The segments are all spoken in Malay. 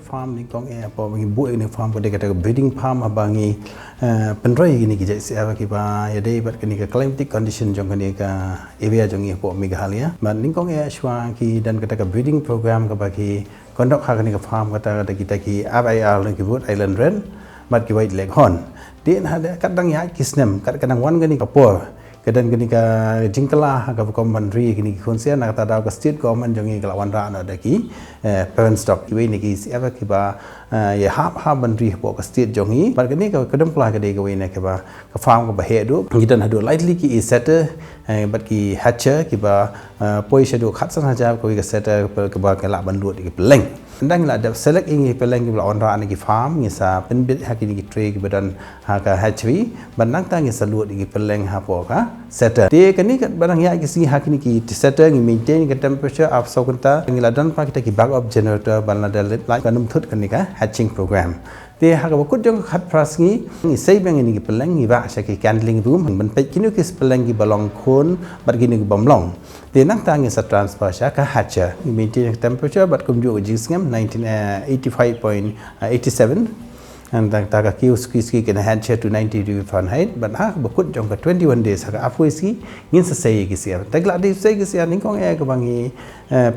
farm ni kong apa bagi buat ni farm pada kata breeding farm abangi penroi gini ki jai apa ki ba ya dei bat kini ka climatic condition jong kini ka area jong ni po Meghalaya ban ning kong shwa ki dan kata ka breeding program ka bagi kondok ha kini ka farm kata kita ki SYIAR ni ki buat island ren bat ki white leghorn din ada kadang ya ki slem kadang wan gini kapor kadang gini ka jingkylla ka bukom mandri gini konsia na kata da ka state government jongi kala wanrah na da ki parent stock ki ni ki siapa ki ba ya ha mandri po ka state jongi par gini ka kadam pla ka de ka we na ka ba ka farm ka ba he do gitan hadu lightly ki setter bat ki hatcher ki ba poi shadu khat san haja ko ka setter ka ba ka la ban lut ki pleng ndang la da select ingi peleng ki la wanrah ni ki farm ni sa pen bit ha ki ni ki tray ki badan ha ka hatchery ban nang ta ngi salut ki peleng ha po ka setter te kani kat barang ya ki si ha ki ni ki setter ngi maintain ki temperature of sokanta ngi la dan pa kita ki bag of generator ban la da like kanum thut kan ni ka hatching program te ha ka kut jong khat pras ngi sei bang ni ki peleng ngi ba sha ki candling room ban pe ki nu ki peleng ki balong khon bat ki ni ki bomlong te nang ta ngi sa transfer sha ka hatcher ngi maintain temperature bat kum ju ji ngam 1985.87 and ta ka ki ski can hatcher to 90 degree Fahrenheit but ha bakut jong ka 21 days ha afoi ski ngin sa sei ki sia ta gla di sei ki sia ning kong ka bangi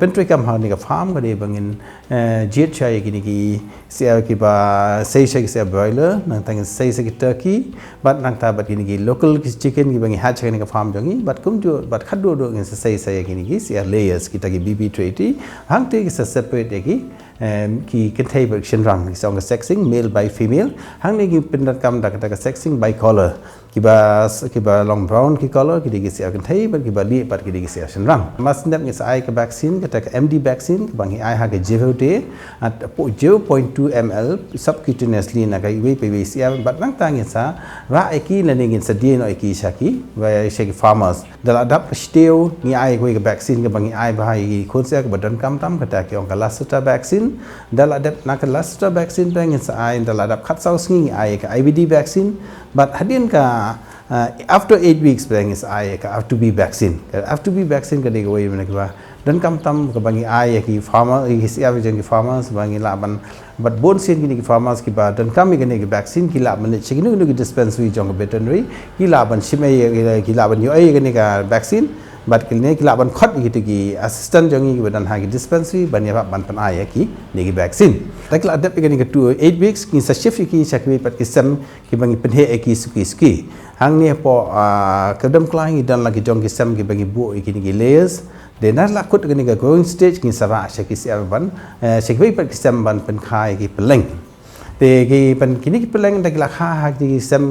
pentri kam ha ni ka farm ka de bangin jet chai ki ni ki sia ki ba sei ki sia broiler nang tang sei ki turkey but nang ta bat ki ni ki local chicken ki bangi hatcher ni ka farm jongi but kum ju but khadu do ngin sa sei ki ni ki sia layers ki ta ki bb treaty hang te ki sa separate ki ki contain action rang song sexing male by female hang ni ki pindat kam da kata sexing by color kiba long brown ki color ki digi sia contain but kiba li but ki digi sia action rang mas ndap ni sa ai ka vaccine kata MD vaccine bang ai ha ka jevote at 0.2 ml subcutaneously na ka iwe pe sia but nang tang sa ra ki la ni sa di no ki shaki wa shaki farmers dal adapt steo ni ai ko ka vaccine ka bang ai ba hi khon sia ka badan kam tam kata ki ong ka lasta vaccine dal adapt na ka lasta vaccine bang sa ai dal adapt khat saus ngi ai ka IVD vaccine but hadin ka after 8 weeks bang is ai ka have to be vaccine ka de go even ka dan kam tam ka bangi ai ki farmer ki sia ki farmers bangi laban but bon sin ki farmers ki ba dan kam ki vaccine ki laban chi ki dispensary jong veterinary ki laban shime ki laban yo ai ki vaccine but ki laban khot ki assistant jong ki dan ha ki dispensary ban ya ban pan ai ki ni vaccine tak la adapt ki 8 weeks ki sa shift ki sakwi pat ki sem ki bangi penhe ki ski hang ni po kadam klai dan lagi jong ki sem ki bangi bu ki layers de na la kut ki growing stage ki sa ba ki sia ban sakwi pat ki sem ban pen khai ki peleng te ki pen kini ki peleng da la ha ki sem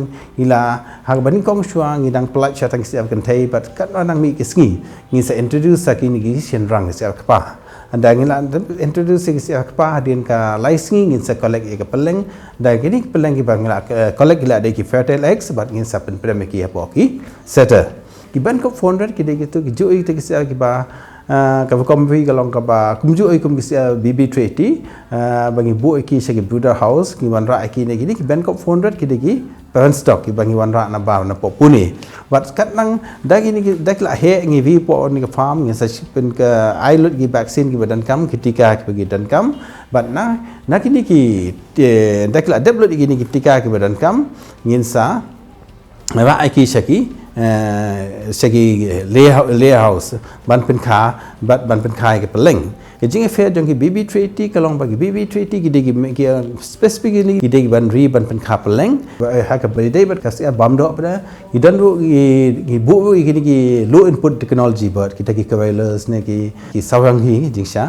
ila ha ban kong shuang ngi dang plat cha tang sia kan thai but kat nang mi ki sngi ngi sa introduce sa ki ni sien rang sia kpa anda ngi la introduce ki sia kpa din ka lai sngi ngi sa collect ka peleng da ki ni peleng ki bang la collect la de ki fertile eggs but ngi sa pen prem ki ha po ki setter ki ban ko 400 ki de ki tu ki jo i te ki sia ki ba ka kom vi ka long ka ba kum ju ai kum ki sia bb treaty bangi bu ki sa ki brooder house ki wanrah ki ne ki ban ko 400 ki de ki parent stock ki bangi wanrah na ba na po puni but kat nang da ki ni da la he ngi vi po ni ka farm ngi sa pen ka ai lut ki vaccine ki badan kam ki tika ki bagi dan kam but na ki ni ki da la develop ki ni ki tika ki badan kam ngin sa ra ki sa ki segi layer house ban pen kha bat ban pen khai ke peleng ke jing fair jong ki bb treaty ka long ba ki bb treaty ki de ki specifically ki de ban ri ban pen kha peleng ha ka be de bat ka sia bam do pada ki dan ru ki bu ki low input technology but kita ki wireless ne ki sahlang hi jing sha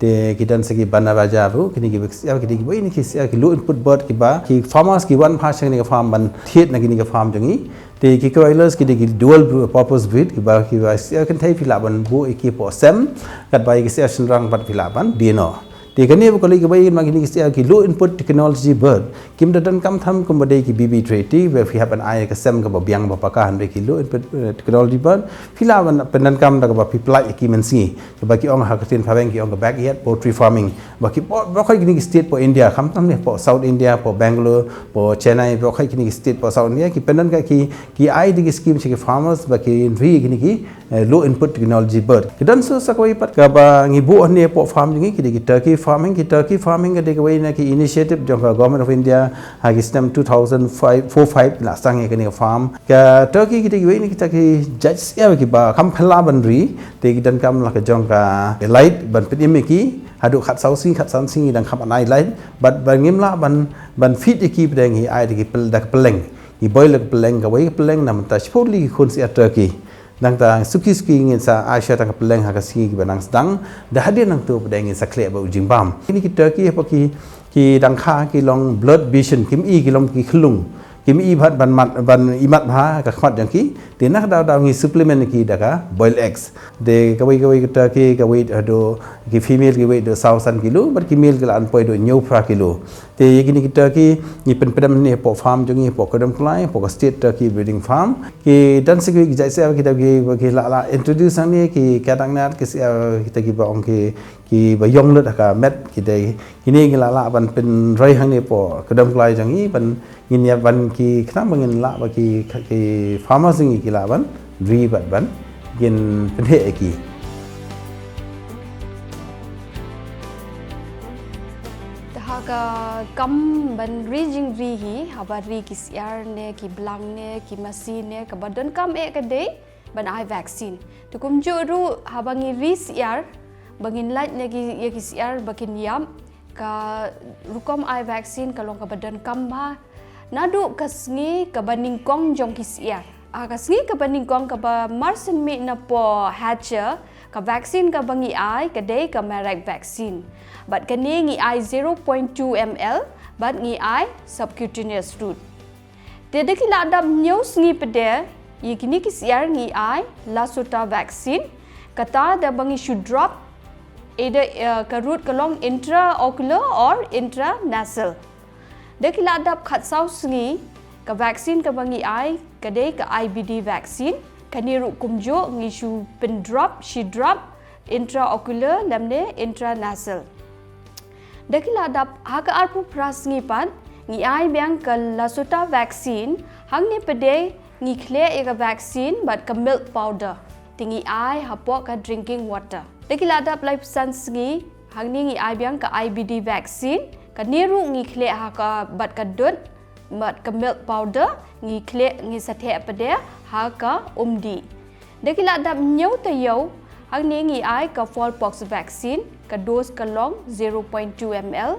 te kitan segi bana raja bu kini ki sia ki boy ni ki sia ki low input bird ki ba ki farmers ki one part ni ka farm ban thiet na ki farm jongi te ki wireless ki dual purpose breed ki ba sia kan thai philaban bu ki po sem kat bai ki sia rang bat philaban dino te kani ko li ki bai ma ki sia ki low input technology bird kim da dan kam tham kum ba ki bb treaty where we have an eye ka sem ka ba biang ba pa ka 100 ki low input technology bird philaban penan kam da ka ba pipla ki mensi ki ba ki ong ha ka tin phaweng ki ong ka backyard poultry farming ba ki ba khai ki state po India kham tam ne po South India po Bangalore po Chennai ba khai ki state po South India ki penan ka ki ai di scheme ki farmers ba ki ri ki low input technology bird ki dan so sa ko pat ka ba ngi bu ne po farm ki turkey farming, turkey farming ke dekai na ki initiative jong government of India hagi stem 2005 la sang ke ni farm ka turkey ki dekai ni kita ki judge ya ki ba kam phla ban ri te ki dan kam la ka jong ka light ban pin ki hadu khat sau sing khat san sing dang kham anai light but ban ngim la ban fit ki dang hi ai ki pel dak peleng i boil peleng ka wai peleng nam ta spoli khun sia turkey nang ta suki ngin sa Asia tang peleng ha ka singi ki banang sedang dah hadir nang tu pedang ngin sa klek ba ujing bam ini ki turkey apa ki dang kha ki long blood vision kim i ki long ki khlung kim i bhat ban imat bha ka khmat jang ki ti nak daw ngi supplement ki daka boil eggs de ka wai turkey ka wai do ki female ki wai do 1000 kilo but ki male ki lan poi do nyau pra kilo te yekini ki turkey ni pen ni po farm jong ni po kodam klai po state turkey breeding farm ki dan se ki jai se ki la introduce ang ni ki kadang nat ki kita ki ba ong ki ba yong lut ka met ki dei kini ki la ban pen roi hang ni po kodam klai jang ni ban ngin ya ban ki khnam ngin la ba ki farmer sing ki la ban ri ban gin pen he ki kam ban jingri hi habari ki SYIAR ne ki biang ne ki masi ne ka badan kam ka dei ban ai vaccine to kum juru habangi SYIAR bangin light ne ki SYIAR bakin yam ka rukom ai vaccine ka long ka badan kam ba nadu kasngi ka baning kong jong ki SYIAR kasngi ka baning kong ka ba marsen mi na po hatcher ka vaccine ka bangi ai ka dei ka marek vaccine but kani ngi ai 0.2 ml but ngi ai subcutaneous route tede ki ladam news ngi pede yikini ki SYIAR ngi ai lasota vaccine kata da bangi should drop either ka route ka long intraocular or intranasal de ki ladap khat sau ngi ka vaccine ka bangi ai ka dei ka IBD vaccine kaniru kumjo ngi shu pin drop she drop intraocular lamne intranasal dakila dap haka arpu pras ngi pan ngi ai biang ka lasota vaccine hangni pede ngi khle ega vaccine but ka milk powder tingi ai hapo ka drinking water dakila dap life sans ngi hangni ngi ai biang ka IBD vaccine ka niru ngi khle haka but ka dut but ka milk powder ngi khle ngi sathe pede haka umdi dakila dap nyau ta yau hangni ngi ai ka fowlpox vaccine ka dose ka long 0.2 ml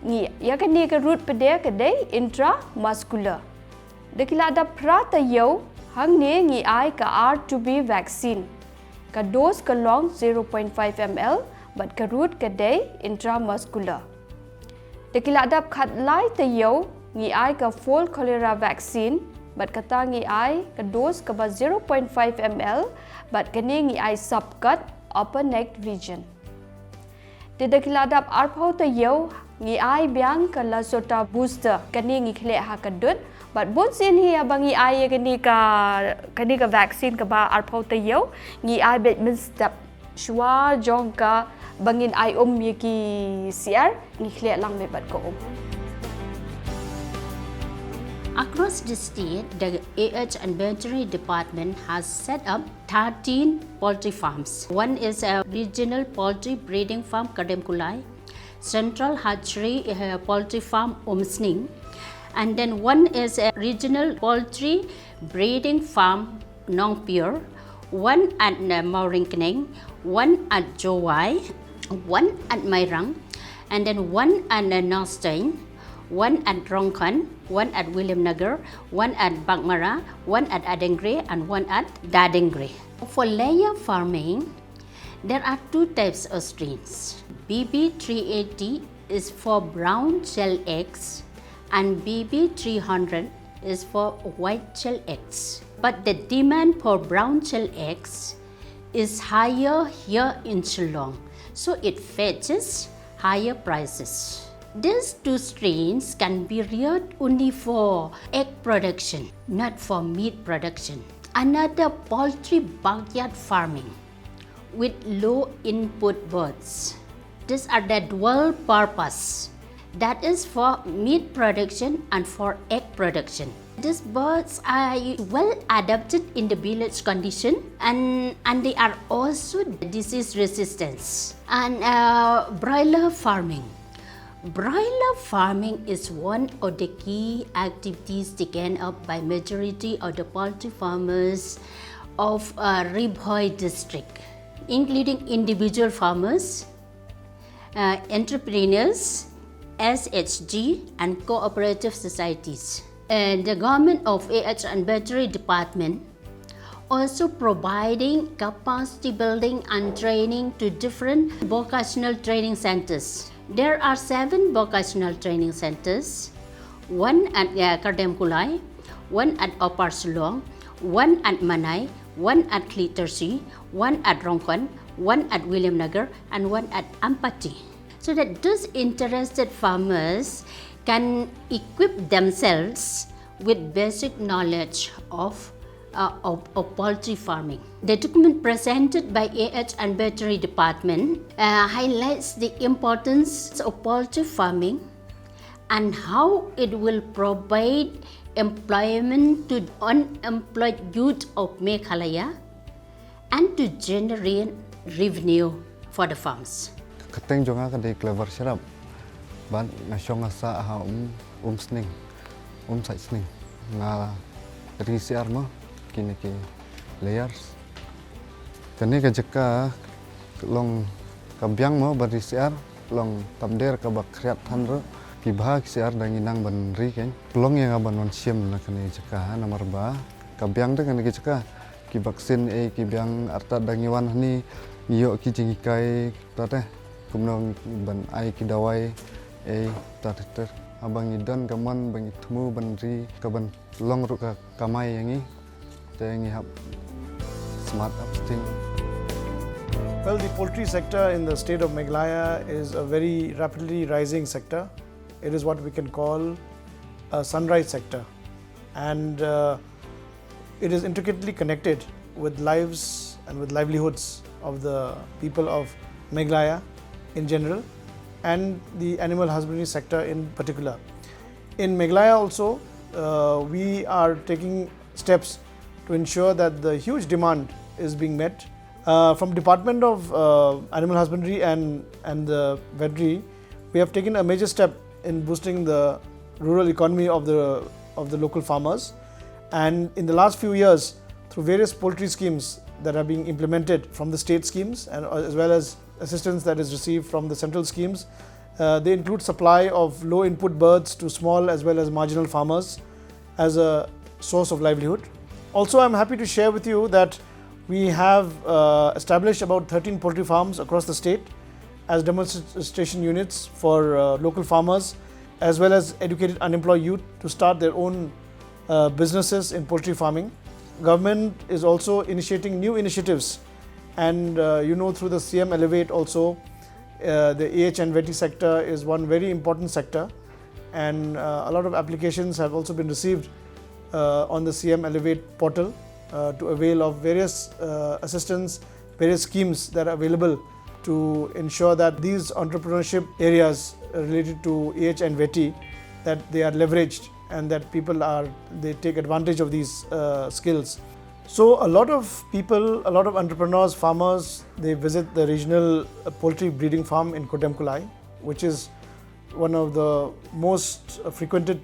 ngi yakani ka route pede ka dei intramuscular dakila da prata yau hangni ngi ai ka R2B vaccine ka dose ka long 0.5 ml but ka route ka dei intramuscular dakila da khat lai ta yau ngi ai ka fall cholera vaccine but kata ngi ai ka dose ka ba 0.5 ml but kani ngi ai subcut upper neck region Tidakladap arpau ta yau ngi ai biang ka lasota booster kani ngi khle ha ka dut but bon sin hi abangi ai kani ka vaccine ka ba arpau ta yau ngi ai bet min step shwa jong ka bangin ai ye ki SYIAR ngi khle lang me bat ko Across the state, the AH and Veterinary Department has set up 13 poultry farms. One is a regional poultry breeding farm, Kademkulai, Central Hatchery Poultry Farm, Umsning, and then one is a regional poultry breeding farm, Nongpyur, one at Mauringkneng, one at JYLLA, one at Mairang, and then one at Nongkyndong, one at Rongkon, one at William Nagar, one at Bangmara, one at Adengre, and one at Dadengre. For layer farming, there are two types of strains. BB380 is for brown shell eggs and BB300 is for white shell eggs. But the demand for brown shell eggs is higher here in Shillong, so it fetches higher prices. These two strains can be reared only for egg production, not for meat production. Another poultry backyard farming with low input birds. These are the dual purpose. that is for meat production and for egg production. These birds are well adapted in the village condition and they are also disease resistant. And broiler farming. Broiler farming is one of the key activities taken up by majority of the poultry farmers of Ribhoi district, including individual farmers, entrepreneurs, SHG and cooperative societies. And the government of AH and Battery Department also providing capacity building and training to different vocational training centers. There are 7 vocational training centers, one at Kademkulai, one at Opar Sulong, one at Manai, one at Klitersi, one at Rongkwan, one at William Nagar, and one at Ampati. So that those interested farmers can equip themselves with basic knowledge of poultry farming. The document presented by AH and Battery Department highlights the importance of poultry farming and how it will provide employment to unemployed youth of Meghalaya and to generate revenue for the farms. Kateng jonga kadai clever sirap ban nasyong asa ha sning site sning nga dari SYIAR mo kini ki layers kani ka jaka long ka biang mo bari SYIAR long tamder ka bakriat hanro kiba SYIAR danginang ban ri ken long yang aban non siam na kani jaka nomor ba ka biang de kani jaka ki vaksin ki biang arta dangiwan ni iyo ki jingikai tate kumnong ban ai ki dawai tate abang idan kaman bang itmu ban ri kaban long ru ka kamai yangi tengi hab smart upsting. Well, the poultry sector in the state of Meghalaya is a very rapidly rising sector. It is what we can call a sunrise sector, and it is intricately connected with lives and with livelihoods of the people of Meghalaya in general and the animal husbandry sector in particular. In Meghalaya also, we are taking steps to ensure that the huge demand is being met. From Department of Animal Husbandry and the Veterinary, we have taken a major step in boosting the rural economy of the local farmers, and in the last few years, through various poultry schemes that are being implemented from the state schemes and as well as assistance that is received from the central schemes, they include supply of low input birds to small as well as marginal farmers as a source of livelihood. Also, I am happy to share with you that we have established about 13 poultry farms across the state as demonstration units for local farmers as well as educated unemployed youth to start their own businesses in poultry farming. Government is also initiating new initiatives, and through the CM Elevate also, the AH and VET sector is one very important sector, and a lot of applications have also been received on the CM Elevate portal to avail of various assistance, various schemes that are available to ensure that these entrepreneurship areas related to AH and VET, that they are leveraged and that they take advantage of these skills. So a lot of people, a lot of entrepreneurs, farmers, they visit the regional poultry breeding farm in Kademkulai, which is one of the most frequented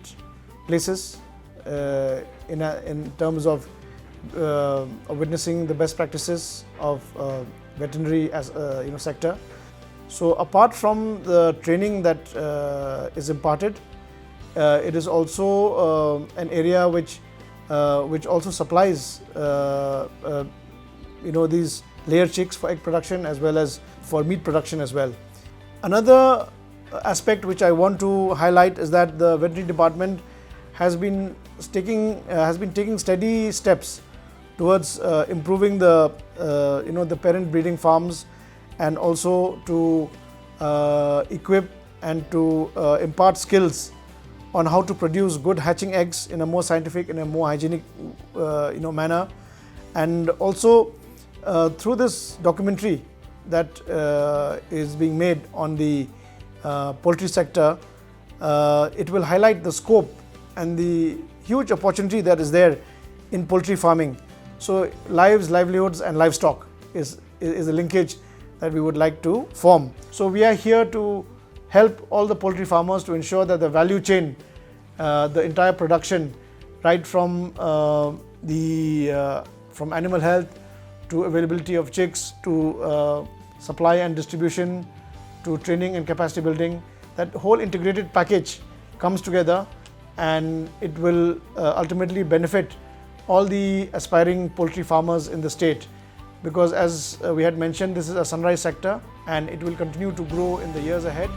places in terms of witnessing the best practices of veterinary as sector. So apart from the training that is imparted, it is also an area which also supplies these layer chicks for egg production as well as for meat production as well. Another aspect which I want to highlight is that the veterinary department has been taking steady steps towards improving the parent breeding farms, and also to equip and to impart skills on how to produce good hatching eggs in a more scientific, in a more hygienic manner. And also through this documentary that is being made on the poultry sector, it will highlight the scope and the huge opportunity that is there in poultry farming. So lives, livelihoods and livestock is a linkage that we would like to form. So we are here to help all the poultry farmers to ensure that the value chain, the entire production, right from from animal health to availability of chicks to supply and distribution to training and capacity building, that whole integrated package comes together, and it will ultimately benefit all the aspiring poultry farmers in the state, because as we had mentioned, this is a sunrise sector and it will continue to grow in the years ahead.